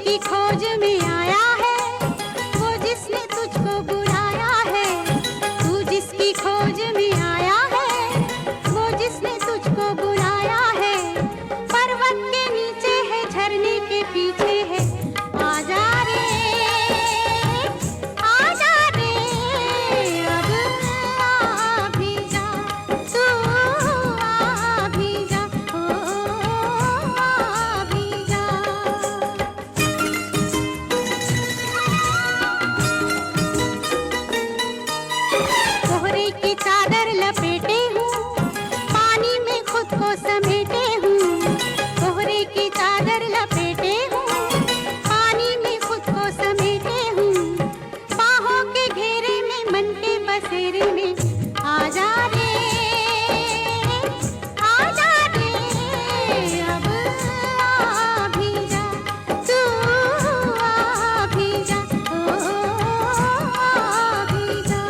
जिसकी खोज में आया है, वो जिसने तुझको बुलाया है। तू जिसकी खोज में आया है, वो जिसने तुझको बुलाया है। पर्वत के नीचे है, झरने के पीछे है। आजा रे, आजा रे, अब आ भी जा, तू आ भी जा, ओ आ भी जा। कोहरे की चादर लपेटे हूँ, पानी में खुद को समेटे हूँ। कोहरे की चादर लपेटे हूँ, पानी में खुद को समेटे हूँ। बाहों के घेरे में, मन के बसेरे में। आजा रे, आजा रे, अब आ भी जा, तू आ भी जा, ओ आ भी जा।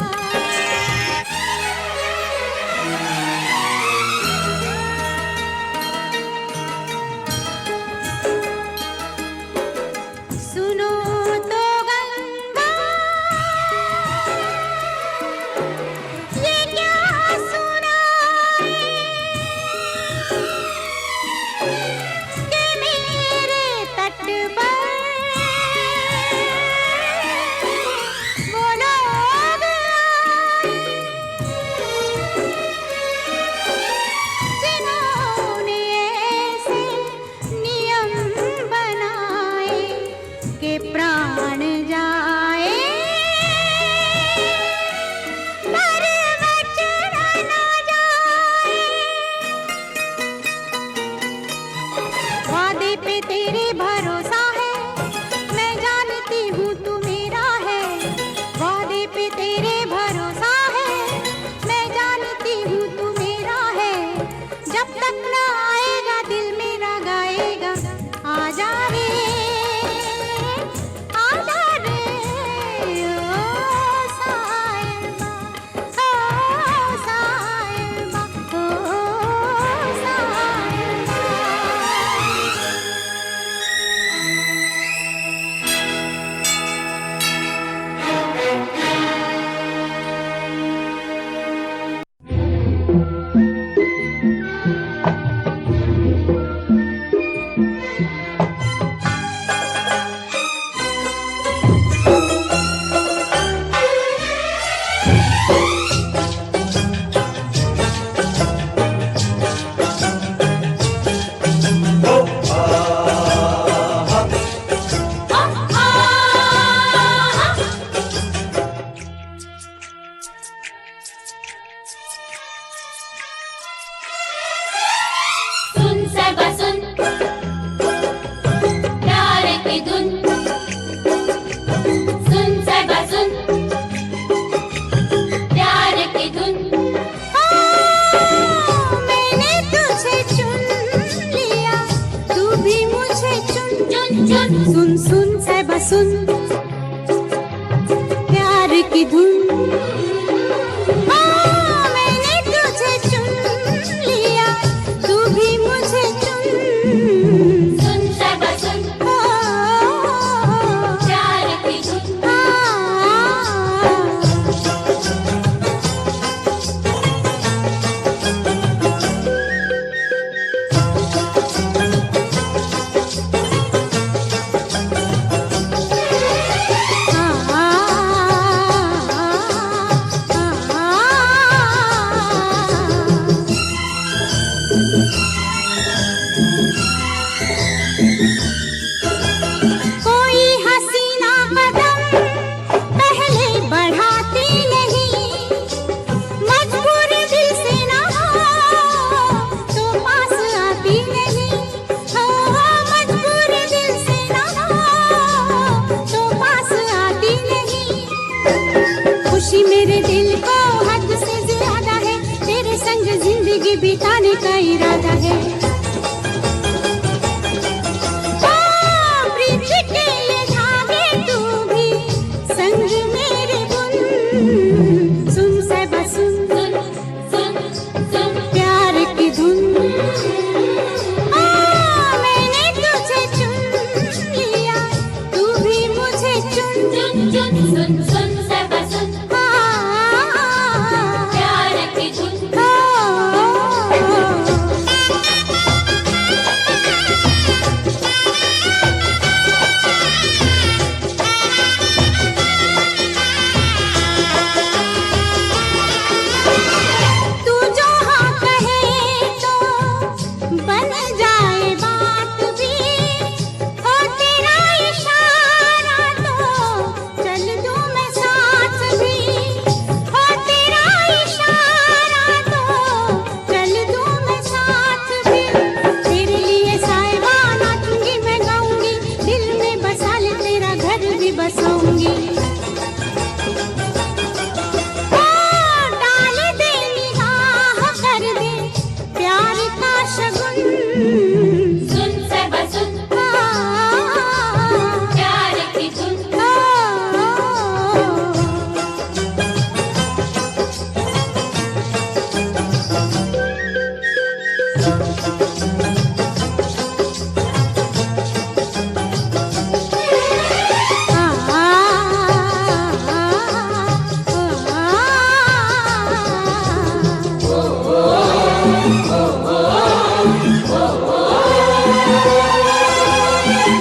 सुनो तो गंगा, ये क्या सुनाए कि मेरे तट पर वो लोग आए जिन्होंने ऐसे नियम बनाए कि प्राण जाए पर वचन न जाए। वादे पे तेरे भरोसा है, मैं जानती हूँ तू मेरा है। वादे पे तेरे भरोसा है, मैं जानती हूँ तू मेरा है। जब तक न आएगा दिल मेरा गाएगा। आजा रे, आजा रे, ओ साहिबा, ओ साहिबा, ओ साहिबा। सुन सबा सुन, प्यार की धुन। सुन सबा सुन, प्यार की धुन। मैंने तुझे चुन लिया, तू भी मुझे चुन। चुन चुन, सुन सुन साहिबा सुन, प्यार की धुन। मैंने तुझे चुन लिया, तू भी मुझे चुन। सुन सबा सुन, प्यार की धुन। कोई हसीना कदम पहले बढ़ाती नहीं, मजबूर दिल से ना हो तो पास आती नहीं। हो मजबूर दिल से ना हो तो पास आती नहीं। खुशी मेरे दिल को हद से ज्यादा है, तेरे संग जिंदगी बिताने का इरादा है। प्रीत के ये धागे तू भी संग मेरे बुन। सुन साहिबा सुन, सुन सुन सुन, प्यार की धुन। मैंने तुझे चुन लिया,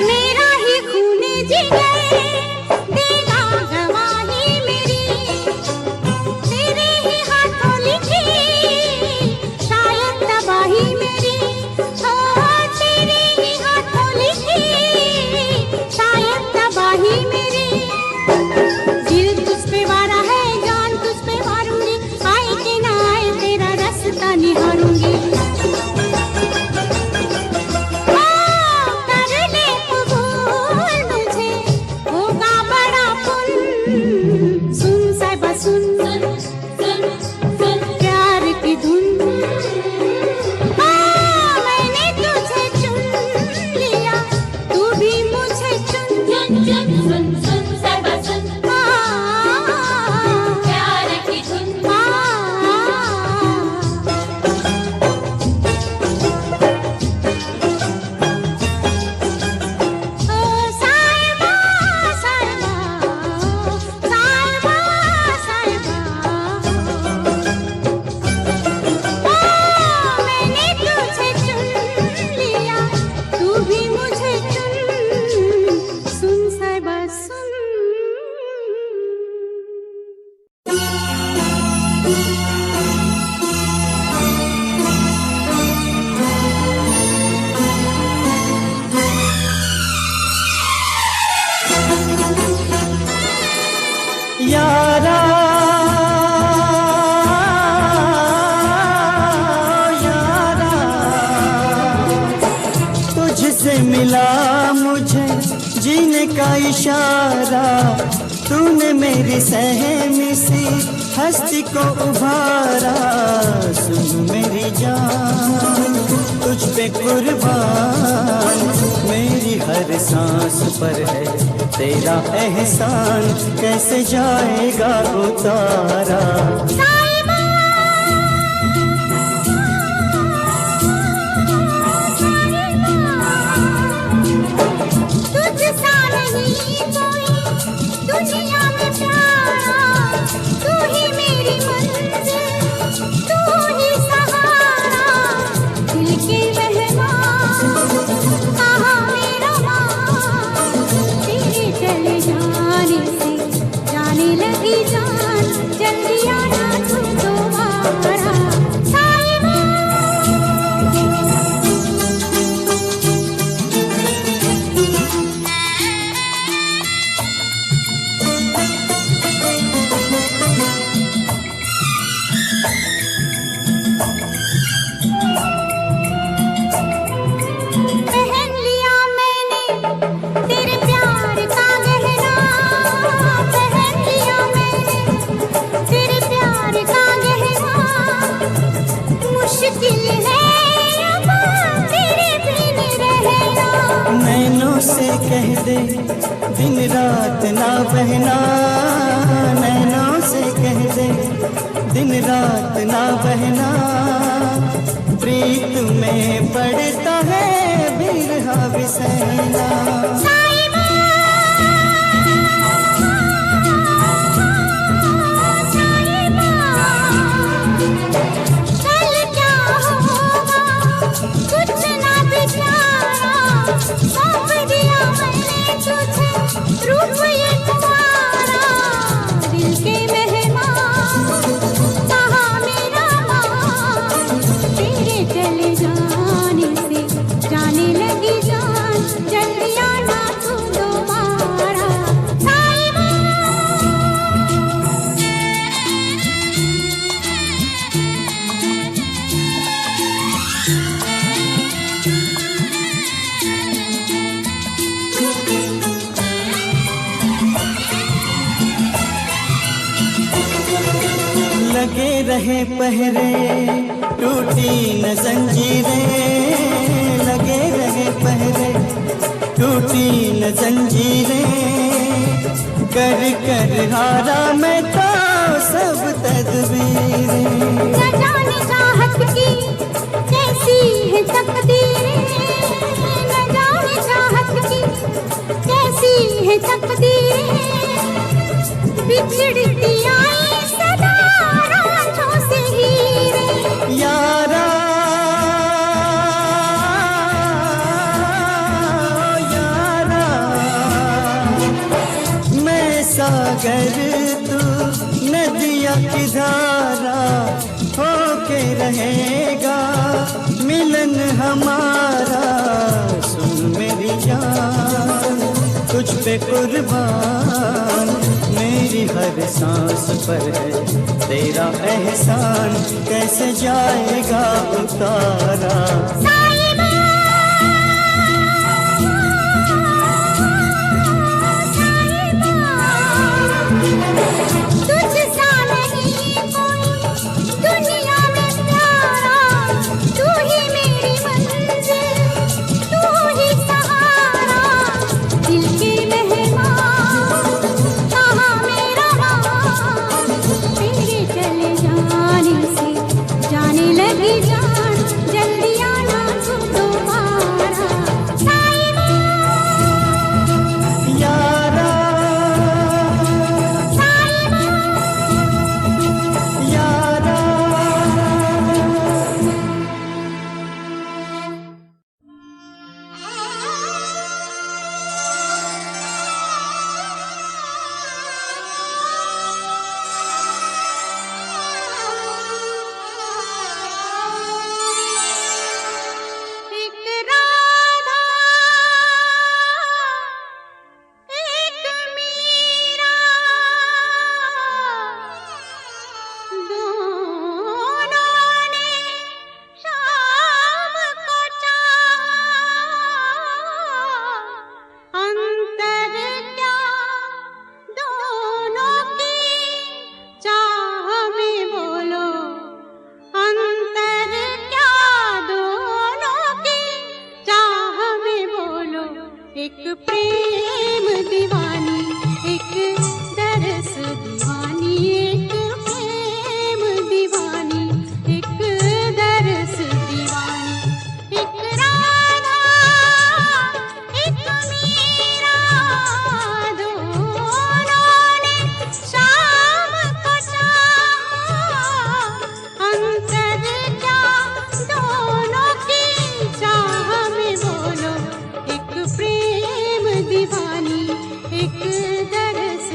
मेरा ही खून जिगर देगा गवाही मेरी, तेरे ही हाथों लिखी शायद तबाही मेरी, हो तेरे ही हाथों लिखी शायद तबाही मेरी। दिल तुझ पे वारा है, जान तुझ पे मारूंगी, आए कि ना आए तेरा रास्ता निहारूंगी। कर ले कबूल मुझे, होगा बड़ा पुण्य। सुन साहिबा सुन, सुन सुन सुन प्यार की धुन। मैंने तुझे चुन लिया, तू भी मुझे चुन। सुन सुन सुन सुन साहिबा सुन प्यार की धुन। साहिबा साहिबा साहिबा साहिबा, मैंने तुझे चुन लिया, तू भी मुझे चुन। सुन साहिबा सुन। यारा यारा, तुझसे मिला मुझे जीने का इशारा, तूने मेरी सहमी सी हस्ती को उभारा। सुन मेरी जान तुझ पे कुर्बान, मेरी हर सांस पर है तेरा एहसान, कैसे जाएगा उतारा। साहिबा तुझसा नहीं कोई दुनिया में प्यारा, तू ही मेरी मंजिल, तू ही सहारा। दिल के मेहमान कहाँ मेरा मान, तेरे चले जाने से जाने लगी जान, जल्दी आना तू दोबारा। साहिबा पहन लिया मैंने तेरे प्यार का गहना, पहन लिया मैंने तेरे प्यार का गहना। मुश्किल है अब तेरे बिन रहना, नैनों से कह दे दिन रात ना बहना, नैनों से कह दे दिन रात ना बहना। प्रीत में पड़ता है बिरहा बिसैना। साहिबा साहिबा, कल क्या होगा कुछ ना बिचारा, सौंप दिया मैंने तुझे रूप ये तुम्हारा। दिल के मेहमान कहाँ मेरा मान, तेरे चले जाने से जाने लगी जान, जल्दी आना तू दोबारा। साहिबा लगे रहे पहरे टूटी न जंजीरें, लगे रहे पहरे टूटी न जंजीरें। कर कर हारा मैं तो सब तदबीरें। न जाने चाहत की कैसी है तकदीरें, न जाने चाहत की कैसी है तकदीरें। बिछड़ती आई सदा रातों से हीरे, यारा सागर तू नदिया की धारा होके रहेगा मिलन हमारा। सुन मेरी जान तुझ पे कुर्बान, मेरी हर सांस पर है तेरा एहसान, कैसे जाएगा उतारा। एक दरस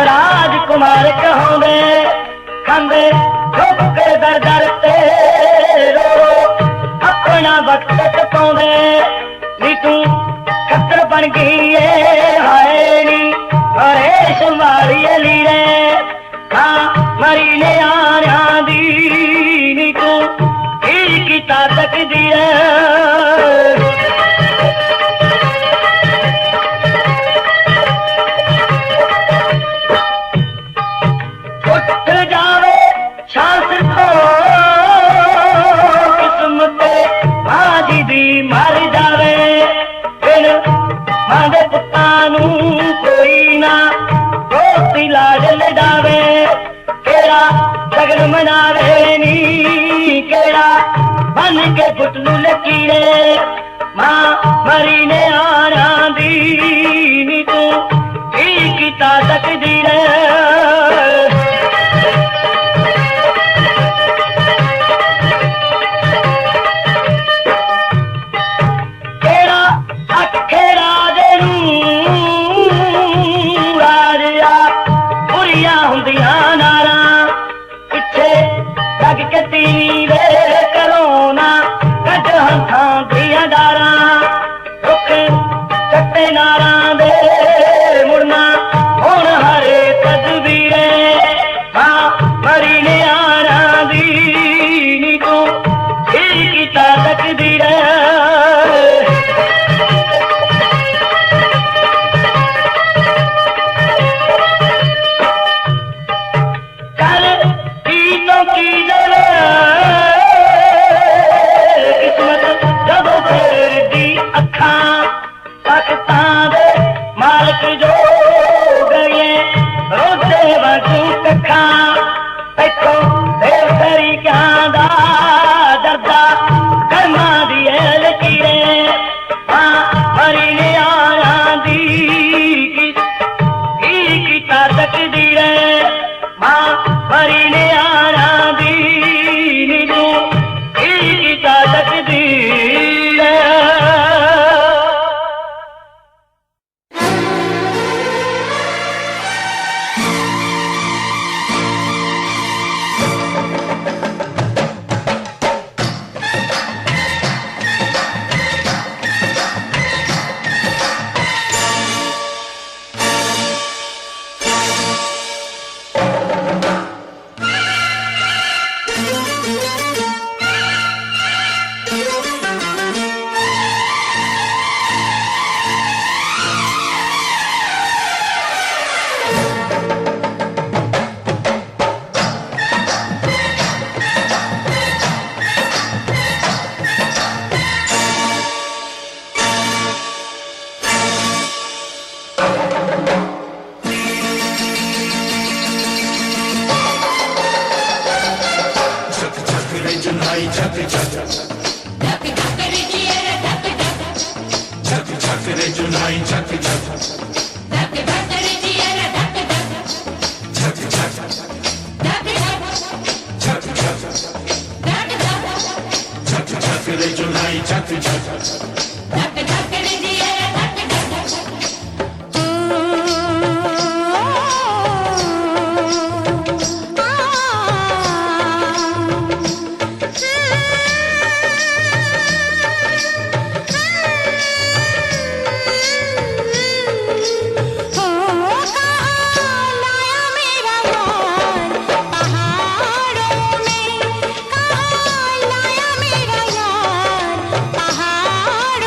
राजकुमार कहोंदे खंदे झुक दर दर ते रो अपना वक्त टपाउंदे नी तू खतर बन गई है हाय नी अरे संभाली लीरे हाँ मरी ने आना दी नी तू की ताकत दी मर जावे बिन मांदे पुतानू कोई ना रोटी लाज लडावे केड़ा सगन मनावे नी केड़ा बन के गुटलू लकीरे मां मरी ने आना दी नी तू की ताकत दी पहाड़ों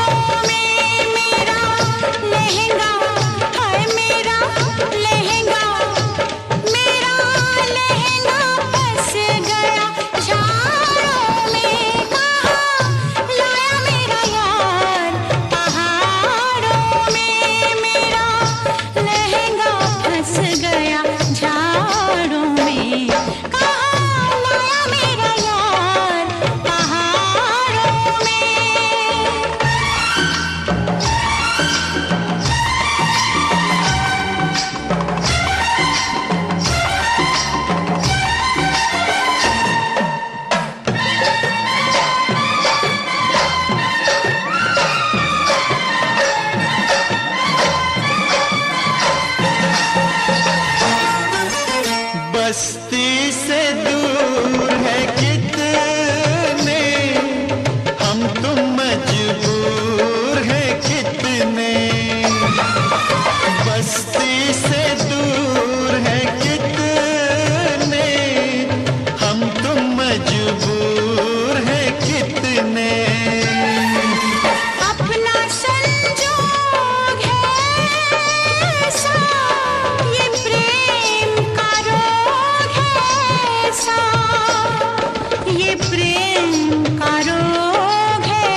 प्रेम का रोग है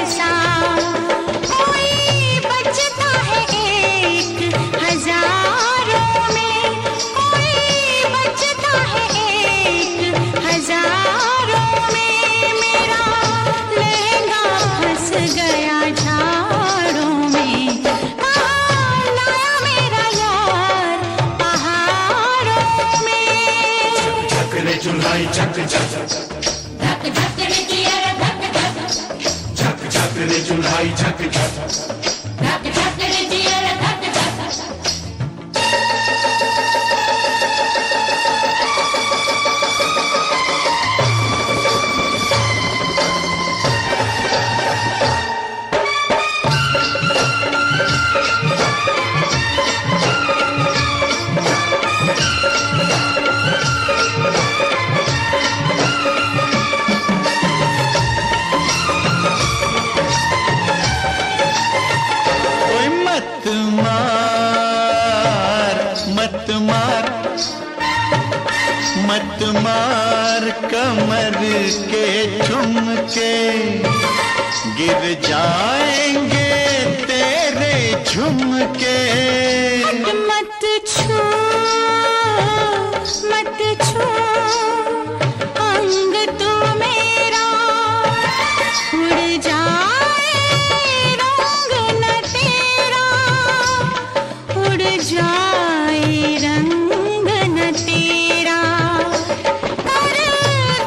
ऐसा। कोई बचता है एक हजारों में, कोई बचता है एक हजारों में। मेरा लहंगा फंस गया झाड़ों में, कहाँ लाया मेरा यार पहाड़ों में। झकरे चुल्हाई झक झक धक धक रे जिया धक धक झकरे चुल्हाई झक झक धक धक रे जिया धक धक ओए मत मार मत मार मत मार कमर के झुमके, गिर जाएंगे तेरे झुमके। मत छू मत छू अंग तू मेरा, उड़ जाए रंग न तेरा, उड़ जाए रंग न तेरा। कर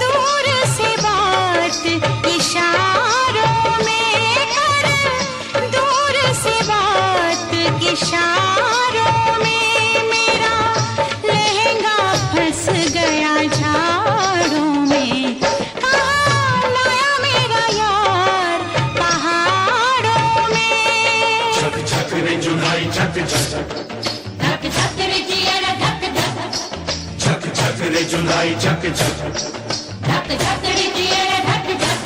दूर से बात इशारों में, कर दूर से बात इशारों में। मेरा लहंगा फंस गया झाड़ों में, कहाँ लाया मेरा यार पहाड़ों में। झक झकरे चुल्हाई झक झक धक धक रे जिया धक धक झकरे चुल्हाई झक झक धक धक रे जिया धक धक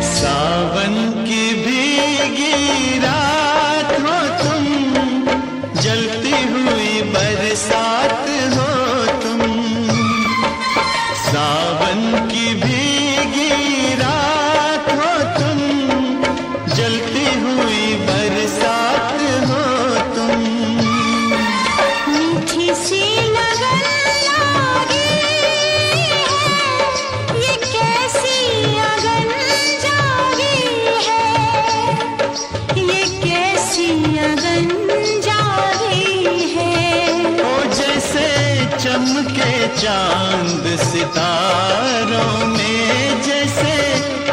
सावन की भीगी रात हो तुम, जलती हुई बरसात हो तुम। सावन की भीगी रात हो तुम, जलती हुई बरसात हो तुम। मीठी सी लगन लागी है, ये कैसी अगन जागी है, ये कैसी अगन जागी है। ओ जैसे चमके चांद सितारों में, जैसे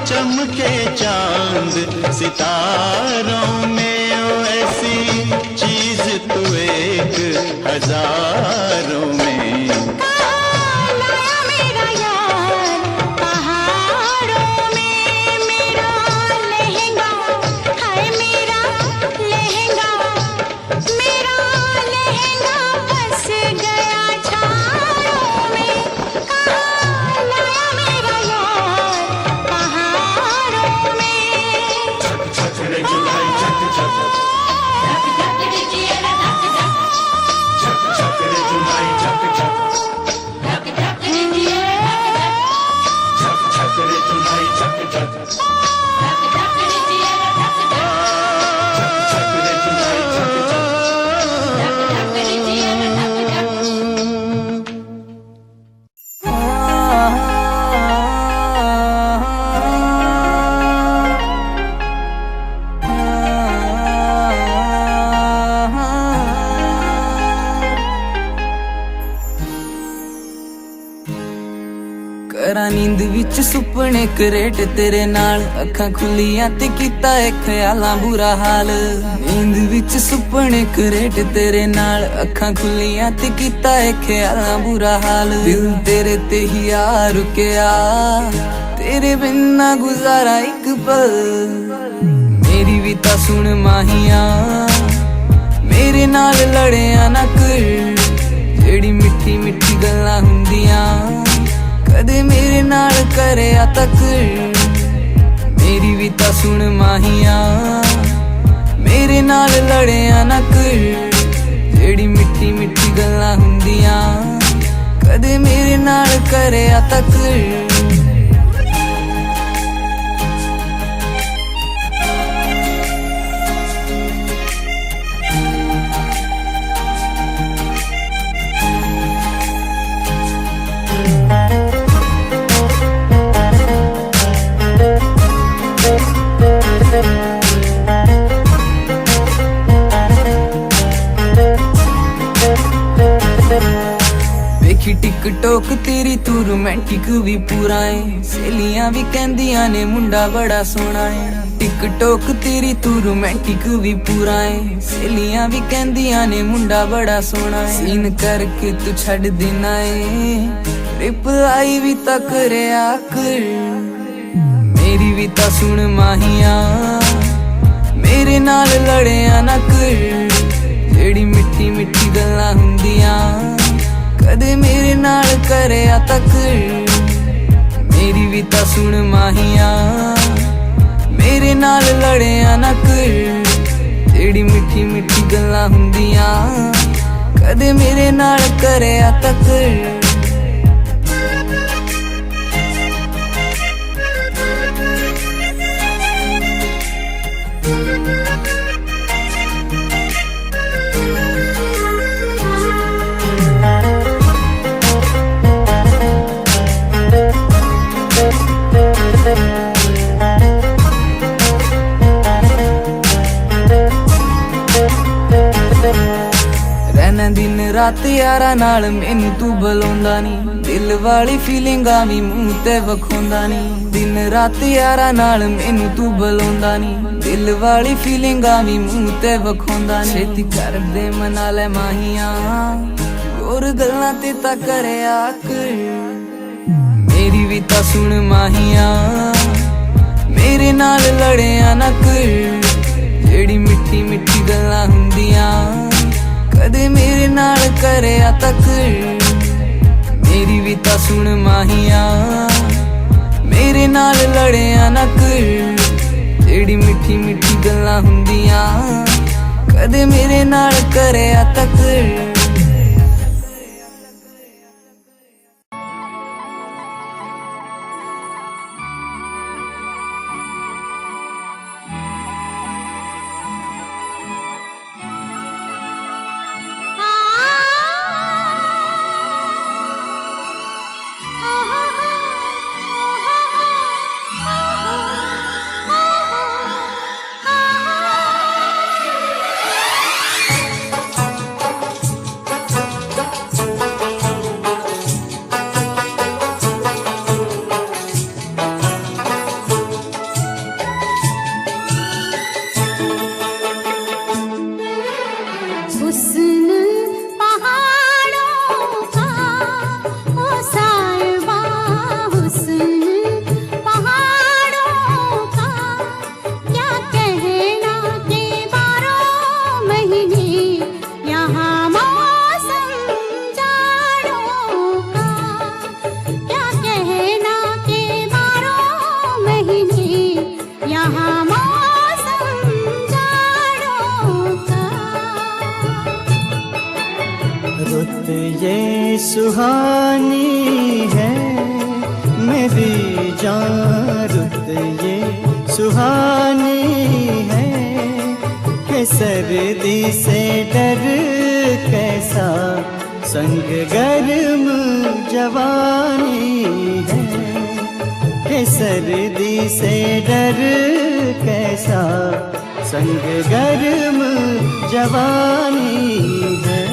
चमके चांद सितारों में। ओ ऐसी चीज तू एक हजारों में। कहाँ लाया मेरा यार पहाड़ों में। मेरा लहंगा है, मेरा लहंगा, मेरा लहंगा फंस गया झाड़ों में, कहाँ लाया मेरा यार पहाड़ों में। झकरे चुल्हाई झक झक धक धक रे जिया धक धक झकरे चुल्हाई झक करा नींद विच सुपने करेट तेरे नाल अखां खुलियां ते कीता है ख्यालां बुरा हाल नींद विच सुपने करेट तेरे नाल अखां खुलियां ते कीता है ख्यालां बुरा हाल दिल तेरे ते ही आ रुकिया तेरे बिन ना गुजारा एक पल मेरी भी ता सुन माहिया मेरे नाल लड़िया ना कर जेड़ी मिठी मिठी गल्लां हुंदियां कदे मेरे नाल करिया तक मेरी भी ता सुन माहिया मेरे नाल लड़िया ना कर जेड़ी मिठी मिठी गल्लां हुंदियां कदे मेरे नाल करिया तक देखी टिकटॉक तेरी तू रोमांटिक भी पूरा है सहेलियां भी कहंदियां ने मुंडा बड़ा सोहना है टिकटॉक तेरी तू रोमांटिक भी पूरा है सहेलियां भी कहंदियां ने मुंडा बड़ा सोहना है सीन करके तू छड़ देना है रिप्लाई भी ता करया कर मेरी भी ता सुन माहिया मेरे नाल लड़िया ना कर जेड़ी मिठी मिठी गल्लां हुंदियां कदे मेरे नाल करिया तक मेरी भी ता सुन माहिया मेरे नाल लड़िया ना कर जेड़ी मिठी मिठी गल्लां हुंदियां कदे मेरे नाल करिया तक रहना दिन रात यारा नाल मैनू तू बुलाउंदा नी दिल वाली फीलिंगां भी मूंह ते वखोंदा नी दिन रात यारा नाल मैनू तू बुलाउंदा नी दिल वाली फीलिंगां भी मूंह ते वखोंदा नी छेती कर दे मना ले माहिया और गल्लां ते ता करया कर मेरी भी ता सुन माहिया मेरे नाल लड़िया ना कर जेड़ी मिठी मिठी गल्लां हुंदियां कदे मेरे नाल करिया तक मेरी भी ता सुन माहिया मेरे नाल लड़िया ना कर जेड़ी मिठी मिठी गल्लां हुंदियां कदे मेरे नाल करिया तक ये सुहानी है मेरी जान रुत ये सुहानी है कि सर्दी से डर कैसा संग गर्म जवानी है कि सर्दी से डर कैसा संग गर्म जवानी है।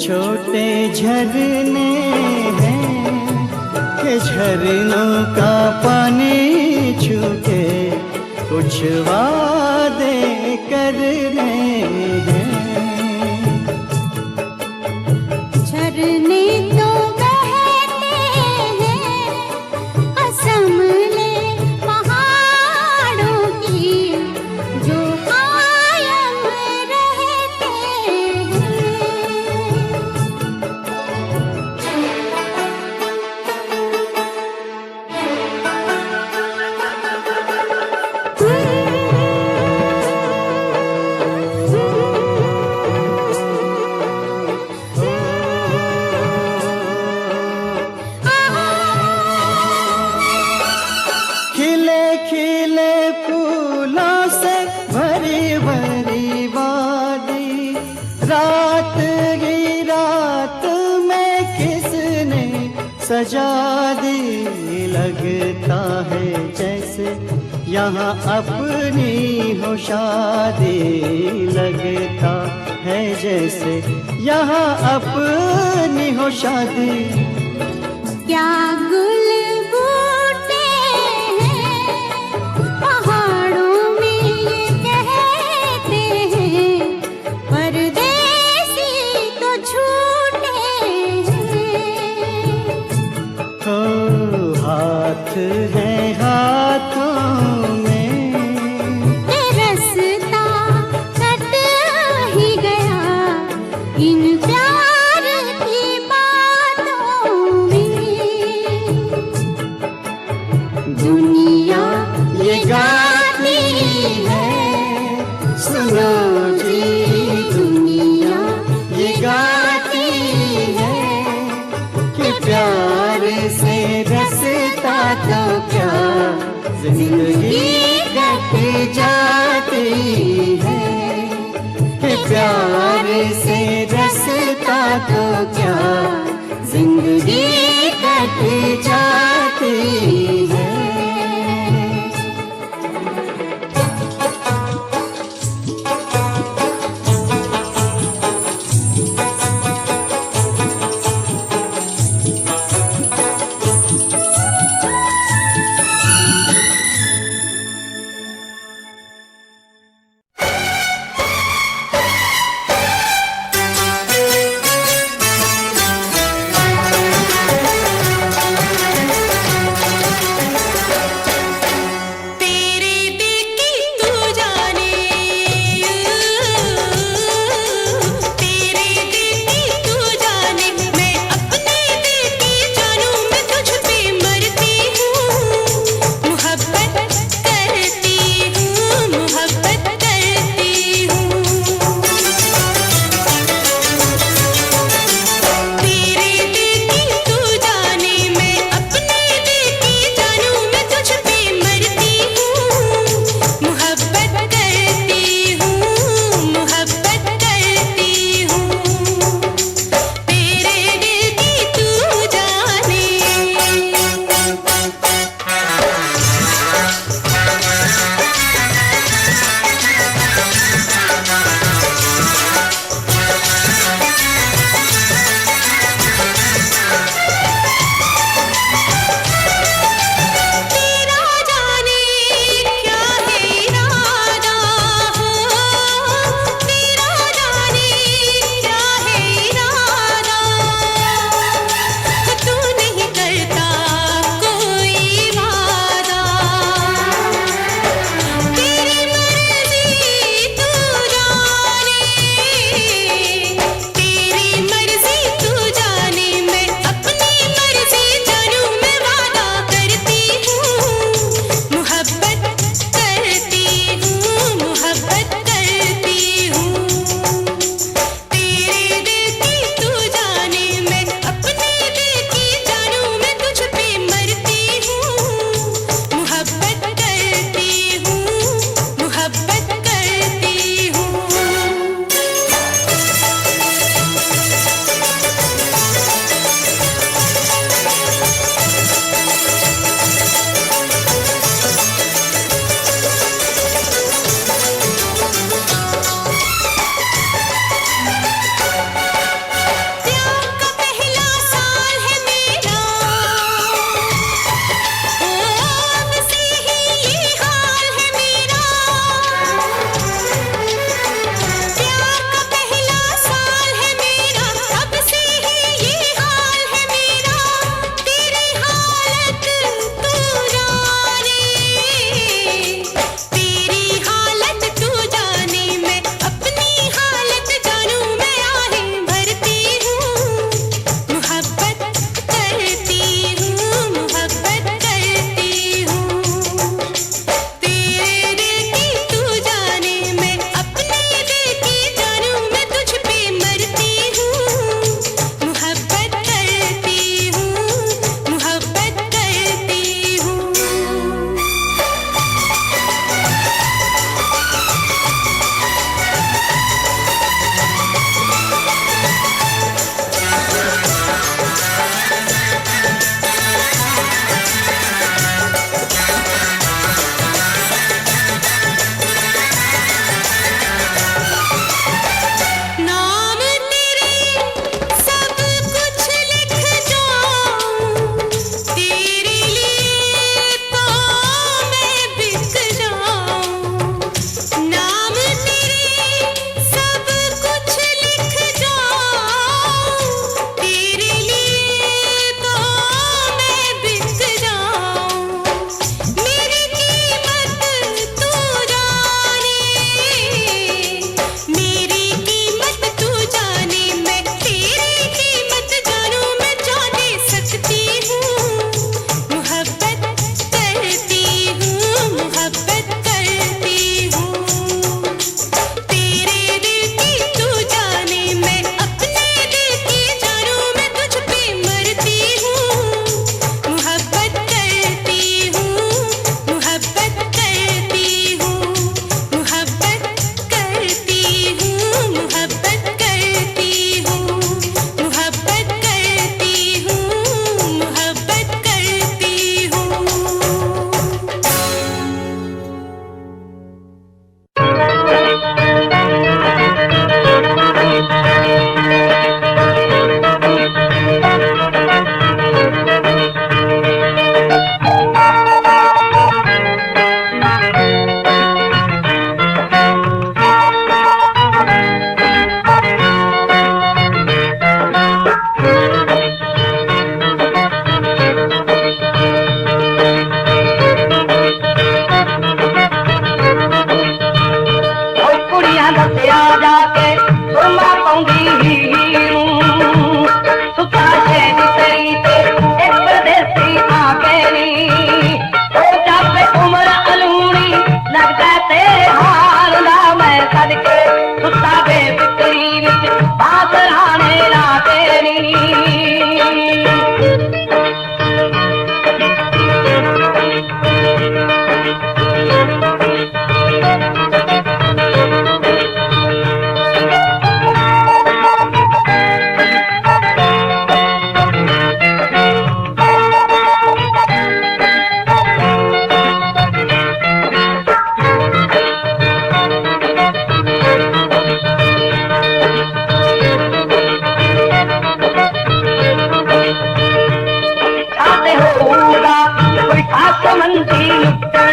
छोटे झरने हैं कि झरनों का पानी छूके कुछ वादे करने हैं। झरने तो बहते हैं असम ले पहाड़ों की जो कायम रहते खिले खिले फूलों से भरी भरी वादी, रात ही रात में किसने सजा दी। लगता है जैसे यहाँ अपनी हो शादी, लगता है जैसे यहाँ अपनी हो शादी। क्या गुल बूटे हैं पहाड़ों में ये कहते हैं, परदेसी तो झूठे हैं। हो हाथ है हाथों में, ये रास्ता कट ही गया इन प्यार की बातों में। दुनिया ये गाती है, सुनो जी दुनिया ये गाती है कि प्यार से रसता तो क्या जिंदगी कट जाती है। कि प्यार से रसता तो क्या जिंदगी कट जाती है।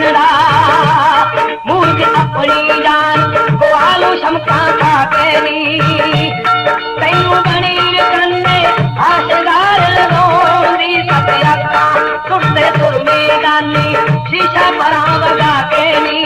बनदा मूर्ख अपनी जान गवालू शमका खा के नी तैनू बनी रखने आशगार लगाउंदी सत्या का सुरते सुर मैदानी शीशा परा वगा के नी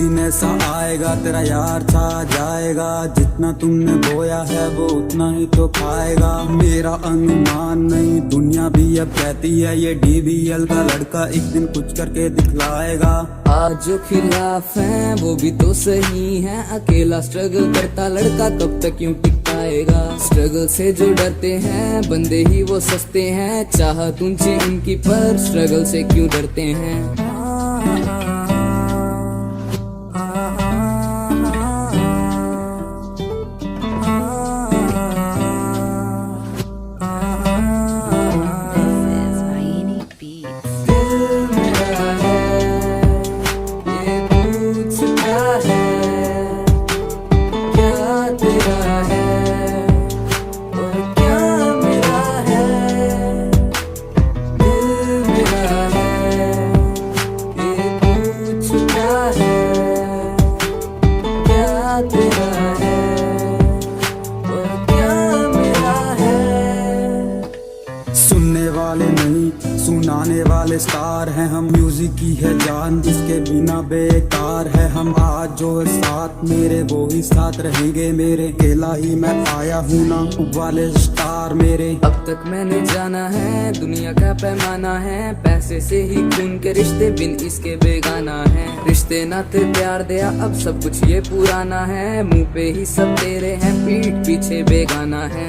दिन ऐसा आएगा तेरा यार छा जाएगा, जितना तुमने बोया है वो उतना ही तो खाएगा। मेरा अनुमान नहीं दुनिया भी अब कहती है ये DBL का लड़का एक दिन कुछ करके दिखलाएगा। आज जो खिलाफ हैं वो भी तो सही हैं, अकेला स्ट्रगल करता लड़का कब तक क्यों टिक पाएगा। स्ट्रगल से जो डरते हैं बंदे ही वो सस्ते हैं, चाहत ऊंची उनकी पर स्ट्रगल से क्यों डरते हैं। सुनने वाले नहीं सुनाने वाले स्टार हैं हम, म्यूजिक की है जान इसके बिना बेकार है हम। आज जो है साथ मेरे वो ही साथ रहेंगे मेरे, अकेला ही मैं आया हूँ ना वाले स्टार मेरे। अब तक मैंने जाना है दुनिया का पैमाना है, पैसे से ही खून के रिश्ते बिन इसके बेगाना है। रिश्ते नाते प्यार दिया अब सब कुछ ये पुराना है, मुंह पे ही सब तेरे हैं पीठ पीछे बेगाना है।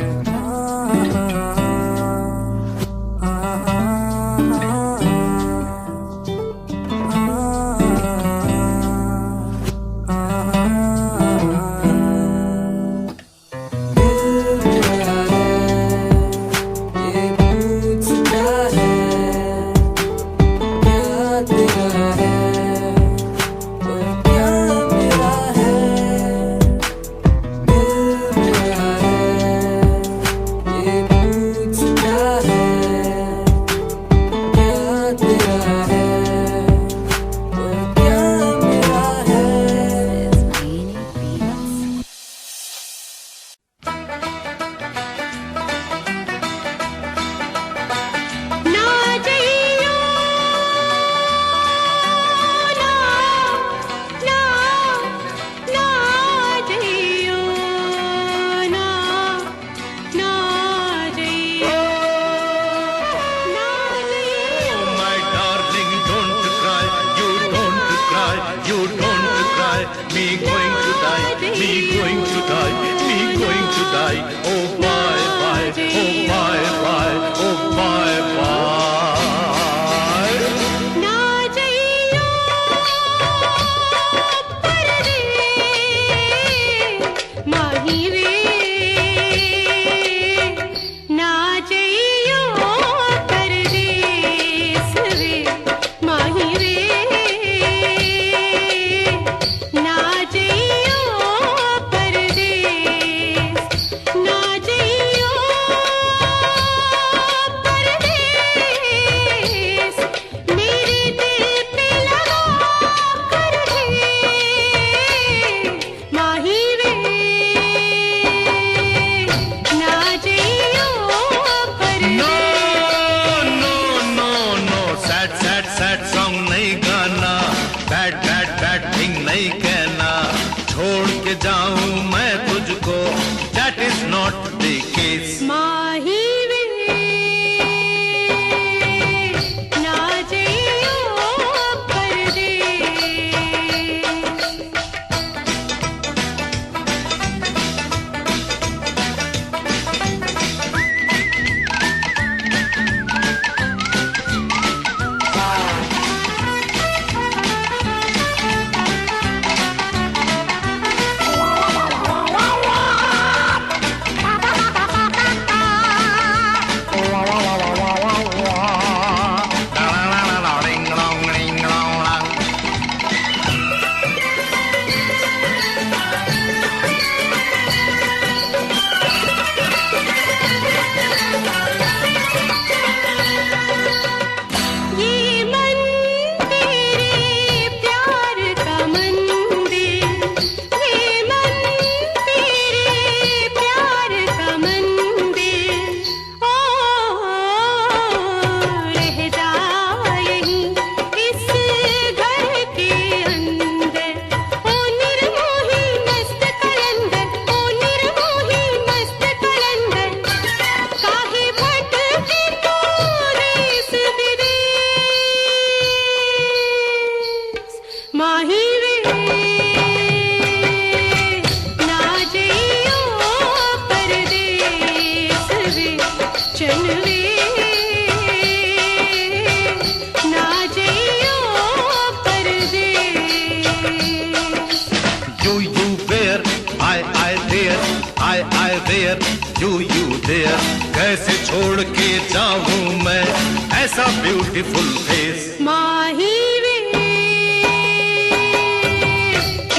ब्यूटीफुल फेस माही वे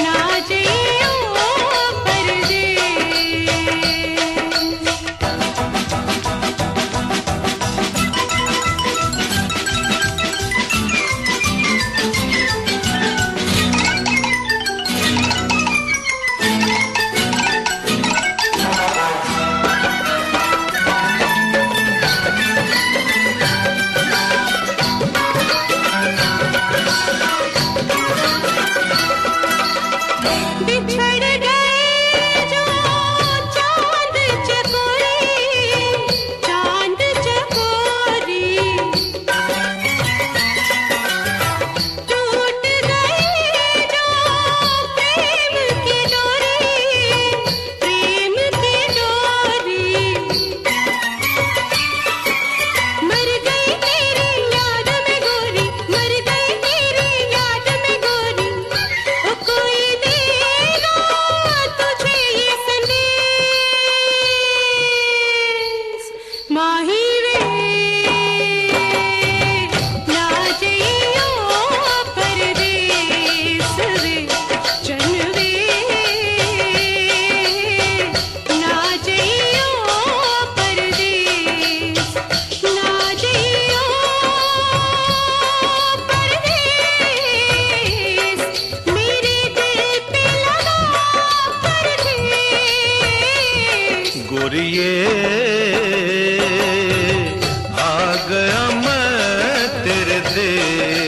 ना जइयो बिछड़ गए जो चांद चकोरी टूट गए जो प्रेम की डोरी मर गई तेरी याद में गोरी मर गई तेरी याद में गोरी ओ कोई देगा तुझे ये संदेश माही वे ना जइयो परदेस वे चन वे ना जइयो परदेस ना जइयो परदेस मेरे दिल पे लगा परदेस गोरिये आ गया मैं तेरे देश